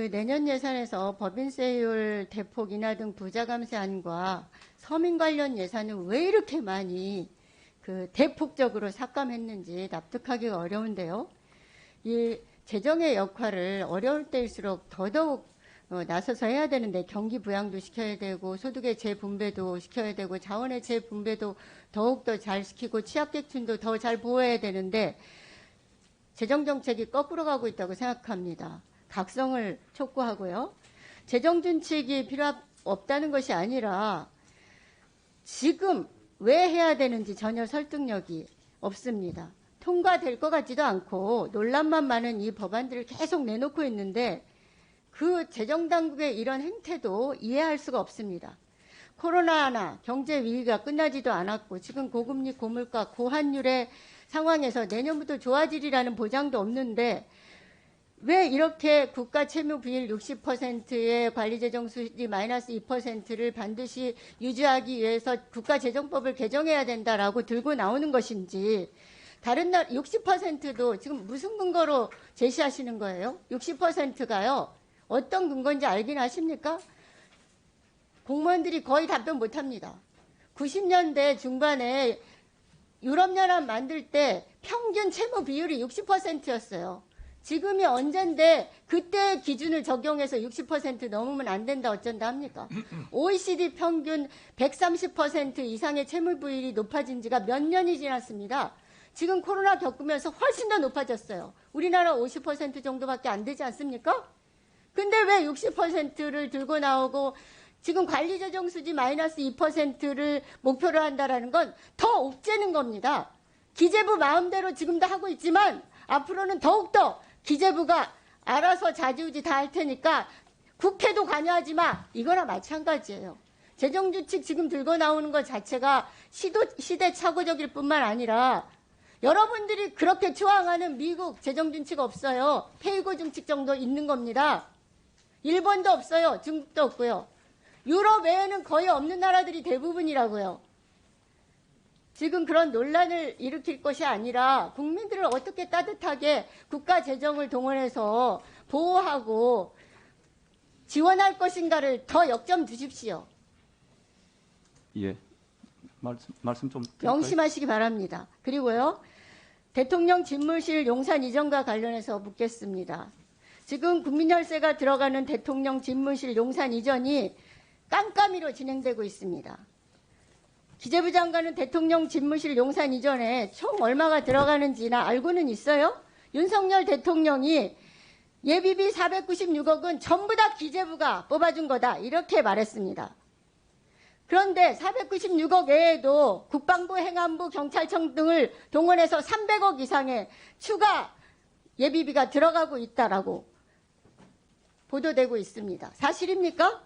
그 내년 예산에서 법인세율 대폭 인하 등 부자 감세안과 서민 관련 예산은 왜 이렇게 많이 그 대폭적으로 삭감했는지 납득하기가 어려운데요. 이 재정의 역할을 어려울 때일수록 더더욱 나서서 해야 되는데 경기 부양도 시켜야 되고 소득의 재분배도 시켜야 되고 자원의 재분배도 더욱더 잘 시키고 취약계층도 더 잘 보호해야 되는데 재정정책이 거꾸로 가고 있다고 생각합니다. 각성을 촉구하고요. 재정준칙이 필요 없다는 것이 아니라 지금 왜 해야 되는지 전혀 설득력이 없습니다. 통과될 것 같지도 않고 논란만 많은 이 법안들을 계속 내놓고 있는데 그 재정당국의 이런 행태도 이해할 수가 없습니다. 코로나나 경제 위기가 끝나지도 않았고 지금 고금리, 고물가, 고환율의 상황에서 내년부터 좋아지리라는 보장도 없는데 왜 이렇게 국가 채무 비율 60%의 관리재정 수지 마이너스 2%를 반드시 유지하기 위해서 국가재정법을 개정해야 된다라고 들고 나오는 것인지 다른 나라 60%도 지금 무슨 근거로 제시하시는 거예요? 60%가요. 어떤 근거인지 알긴 하십니까? 공무원들이 거의 답변 못합니다. 90년대 중반에 유럽연합 만들 때 평균 채무 비율이 60%였어요. 지금이 언젠데 그때 기준을 적용해서 60% 넘으면 안 된다 어쩐다 합니까? OECD 평균 130% 이상의 채무 비율이 높아진 지가 몇 년이 지났습니다. 지금 코로나 겪으면서 훨씬 더 높아졌어요. 우리나라 50% 정도밖에 안 되지 않습니까? 근데 왜 60%를 들고 나오고 지금 관리재정 수지 마이너스 2%를 목표로 한다라는 건 더 옥죄는 겁니다. 기재부 마음대로 지금도 하고 있지만 앞으로는 더욱더 기재부가 알아서 자지우지 다 할 테니까 국회도 관여하지 마. 이거나 마찬가지예요. 재정규칙 지금 들고 나오는 것 자체가 시대착오적일 뿐만 아니라 여러분들이 그렇게 추앙하는 미국 재정준칙 없어요. 페이고 준칙 정도 있는 겁니다. 일본도 없어요. 중국도 없고요. 유럽 외에는 거의 없는 나라들이 대부분이라고요. 지금 그런 논란을 일으킬 것이 아니라 국민들을 어떻게 따뜻하게 국가 재정을 동원해서 보호하고 지원할 것인가를 더 역점 두십시오. 예, 말씀 좀 드릴까요? 명심하시기 바랍니다. 그리고요, 대통령 집무실 용산 이전과 관련해서 묻겠습니다. 지금 국민혈세가 들어가는 대통령 집무실 용산 이전이 깜깜이로 진행되고 있습니다. 기재부 장관은 대통령 집무실 용산 이전에 총 얼마가 들어가는지나 알고는 있어요? 윤석열 대통령이 예비비 496억은 전부 다 기재부가 뽑아준 거다 이렇게 말했습니다. 그런데 496억 외에도 국방부, 행안부, 경찰청 등을 동원해서 300억 이상의 추가 예비비가 들어가고 있다라고 보도되고 있습니다. 사실입니까?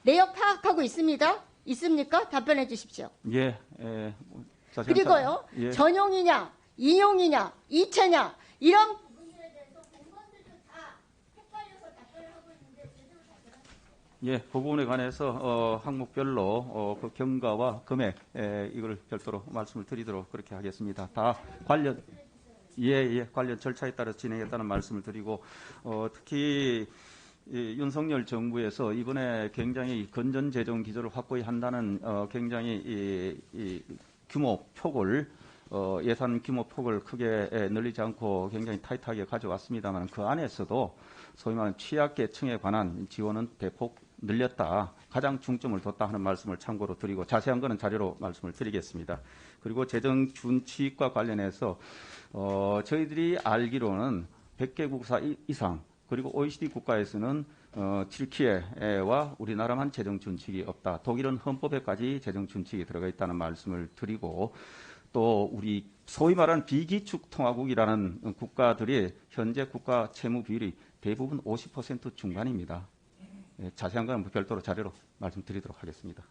내역 파악하고 있습니다. 있습니까? 답변해 주십시오. 예, 그리고요, 예. 전용이냐, 이용이냐, 이체냐 이런 부분들에 대해서 공무원들도 다 헷갈려서 답변을 하고 있는데 제대로 답변하십시오. 예, 그 부분에 관해서 항목별로 그 경과와 금액 이걸 별도로 말씀을 드리도록 그렇게 하겠습니다. 다 관련 관련 절차에 따라 진행했다는 말씀을 드리고 특히 윤석열 정부에서 이번에 굉장히 건전 재정 기조를 확고히 한다는 굉장히 이 규모 폭을 예산 규모 폭을 크게 늘리지 않고 굉장히 타이트하게 가져왔습니다만 그 안에서도 소위 말하는 취약계층에 관한 지원은 대폭 늘렸다. 가장 중점을 뒀다 하는 말씀을 참고로 드리고 자세한 거는 자료로 말씀을 드리겠습니다. 그리고 재정 준칙과 관련해서 저희들이 알기로는 100개국 이상 그리고 OECD 국가에서는 튀르키예와 우리나라만 재정 준칙이 없다. 독일은 헌법에까지 재정 준칙이 들어가 있다는 말씀을 드리고 또 우리 소위 말하는 비기축 통화국이라는 국가들이 현재 국가 채무 비율이 대부분 50% 중반입니다. 자세한 건 별도로 자료로 말씀드리도록 하겠습니다.